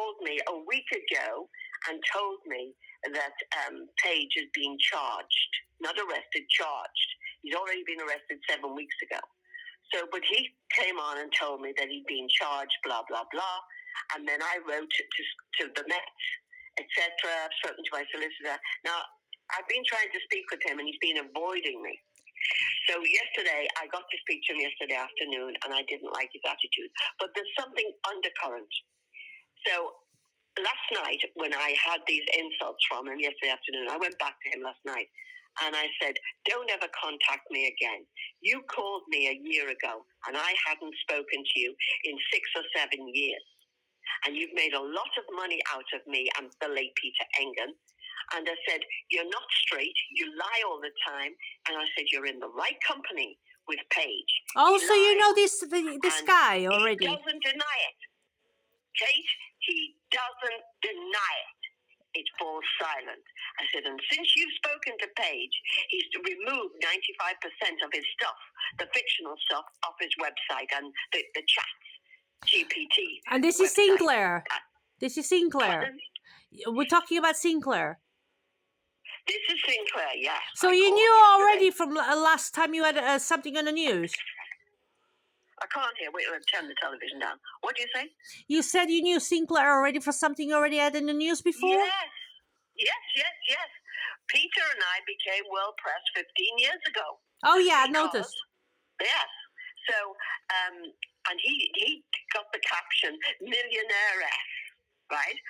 called me a week ago and told me that Page is being charged, not arrested, charged. He's already been arrested 7 weeks ago. So, but he came on and told me that he'd been charged, blah, blah, blah. And then I wrote to the Met, etc., spoken to my solicitor. Now, I've been trying to speak with him, and he's been avoiding me. So yesterday, I got to speak to him yesterday afternoon, and I didn't like his attitude. But there's something undercurrent. So last night, when I had these insults from him yesterday afternoon, I went back to him last night, and I said, don't ever contact me again. You called me a year ago, and I hadn't spoken to you in 6 or 7 years. And you've made a lot of money out of me and the late Peter Engen. And I said, you're not straight. You lie all the time. And I said, you're in the right company with Page. Oh, so you know this guy already? He doesn't deny it. Kate, he doesn't deny it. It falls silent. I said, and since you've spoken to Page, he's removed 95% of his stuff, the fictional stuff, off his website and the chats, GPT. And this is Sinclair. This is Sinclair. Pardon? We're talking about Sinclair. This is Sinclair, yes. So you knew already from last time you had something on the news? I can't hear. Wait, I'll turn the television down. What do you say? You said you knew Sinclair already for something already had in the news before? Yes. Peter and I became world press 15 years ago. Oh, yeah, I noticed. Yes. So, and he got the caption, Millionaire-esque, right?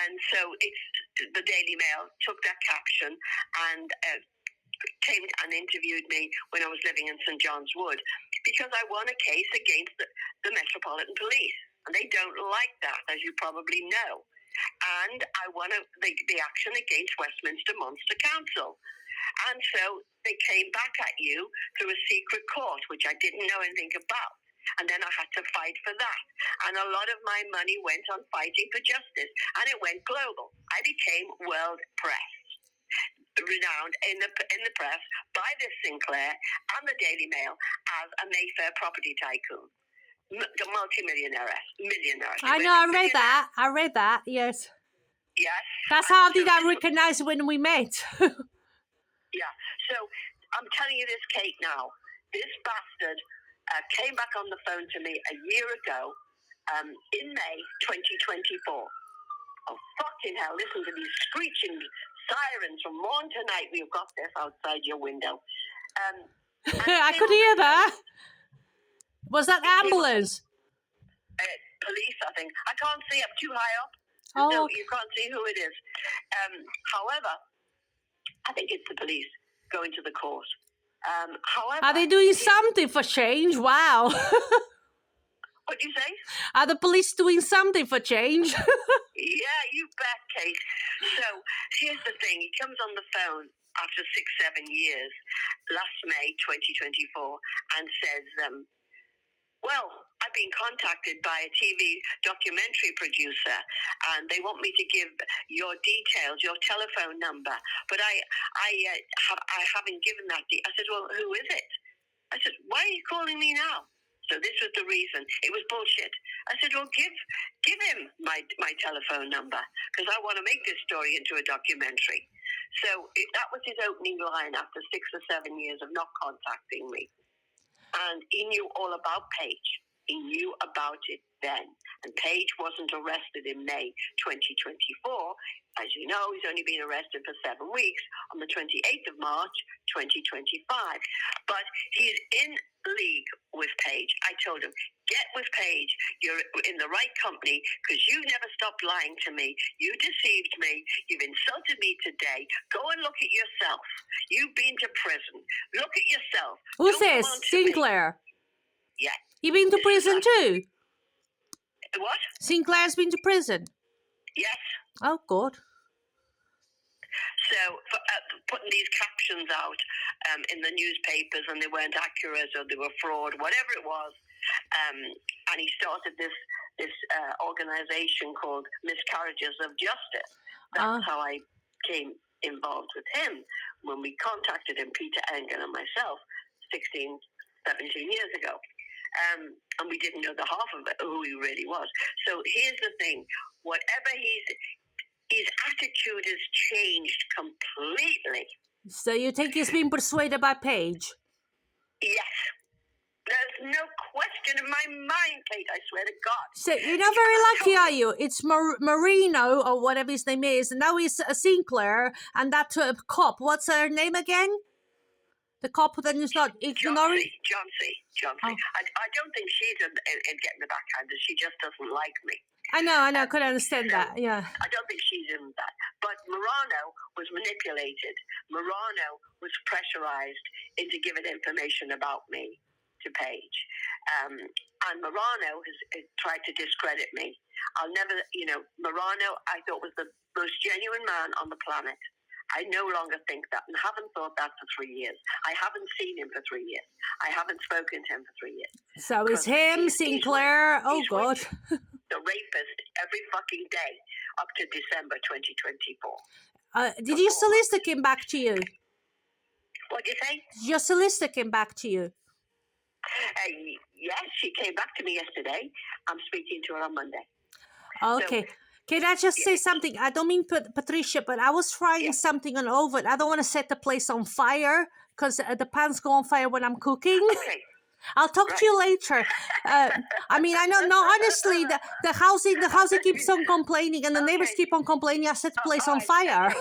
And so the Daily Mail took that caption and came and interviewed me when I was living in St. John's Wood, because I won a case against the Metropolitan Police, and they don't like that, as you probably know. And I won the action against Westminster Monster Council. And so they came back at you through a secret court, which I didn't know anything about. And then I had to fight for that. And a lot of my money went on fighting for justice, and it went global. I became world press, renowned in the press by this Sinclair and the Daily Mail as a Mayfair property tycoon, the millionaire. I know, I read that, yes. Yes. That's how did I recognize when we met. Yeah, so I'm telling you this, Kate, now. This bastard came back on the phone to me a year ago in May 2024. Oh, fucking hell, listen to these screeching sirens from morn to night. We've got this outside your window. I could hear that. Was that ambulance? Police, I think. I can't see. I'm too high up. Oh. No, you can't see who it is. However, I think it's the police going to the court. However, are they doing something for change? Wow. What do you say? Are the police doing something for change? Yeah, you bet, Kate. So here's the thing. He comes on the phone after 6-7 years, last May 2024, and says, well, I've been contacted by a TV documentary producer, and they want me to give your details, your telephone number, but I haven't given that. I said, well, who is it? I said, why are you calling me now? So this was the reason. It was bullshit. I said, well, give him my telephone number, because I want to make this story into a documentary. So that was his opening line after 6 or 7 years of not contacting me. And he knew all about Page. He knew about it then. And Page wasn't arrested in May 2024. As you know, he's only been arrested for 7 weeks on the 28th of March, 2025. But he's in league with Page. I told him, get with Page. You're in the right company, because you never stopped lying to me. You deceived me. You've insulted me today. Go and look at yourself. You've been to prison. Look at yourself. Who's this? Sinclair? Yeah. You been to prison too? What? Sinclair's been to prison? Yes. Oh, good. So for putting these captions out in the newspapers, and they weren't accurate, or they were fraud, whatever it was, and he started this organization called Miscarriages of Justice. That's how I came involved with him when we contacted him, Peter Engen and myself, 16, 17 years ago. And we didn't know the half of it, who he really was. So here's the thing. whatever his attitude has changed completely. So you think he's been persuaded by Paige? Yes. There's no question in my mind, Kate, I swear to God. So you're not very lucky, are you? It's Marino or whatever his name is, and now he's Sinclair, and that cop. What's her name again? The cop that is not ignoring. Johnsy. Oh. I don't think she's in getting the backhanders. She just doesn't like me. I know. I could understand that. Yeah. I don't think she's in that. But Morano was manipulated. Morano was pressurized into giving information about me to Paige. And Morano has tried to discredit me. I'll never, Morano I thought was the most genuine man on the planet. I no longer think that and haven't thought that for 3 years. I haven't seen him for 3 years. I haven't spoken to him for 3 years. So it's him, Sinclair. He's God. The rapist every fucking day up to December 2024. Did your solicitor come back to you? What do you say? Your solicitor came back to you? Yes, she came back to me yesterday. I'm speaking to her on Monday. Okay. So, can I just say something? I don't mean Patricia, but I was frying something on oven. I don't want to set the place on fire because the pans go on fire when I'm cooking. Okay. I'll talk to you later. I mean, I know. No, honestly, the house keeps on complaining, and the neighbors keep on complaining. I set the place on fire.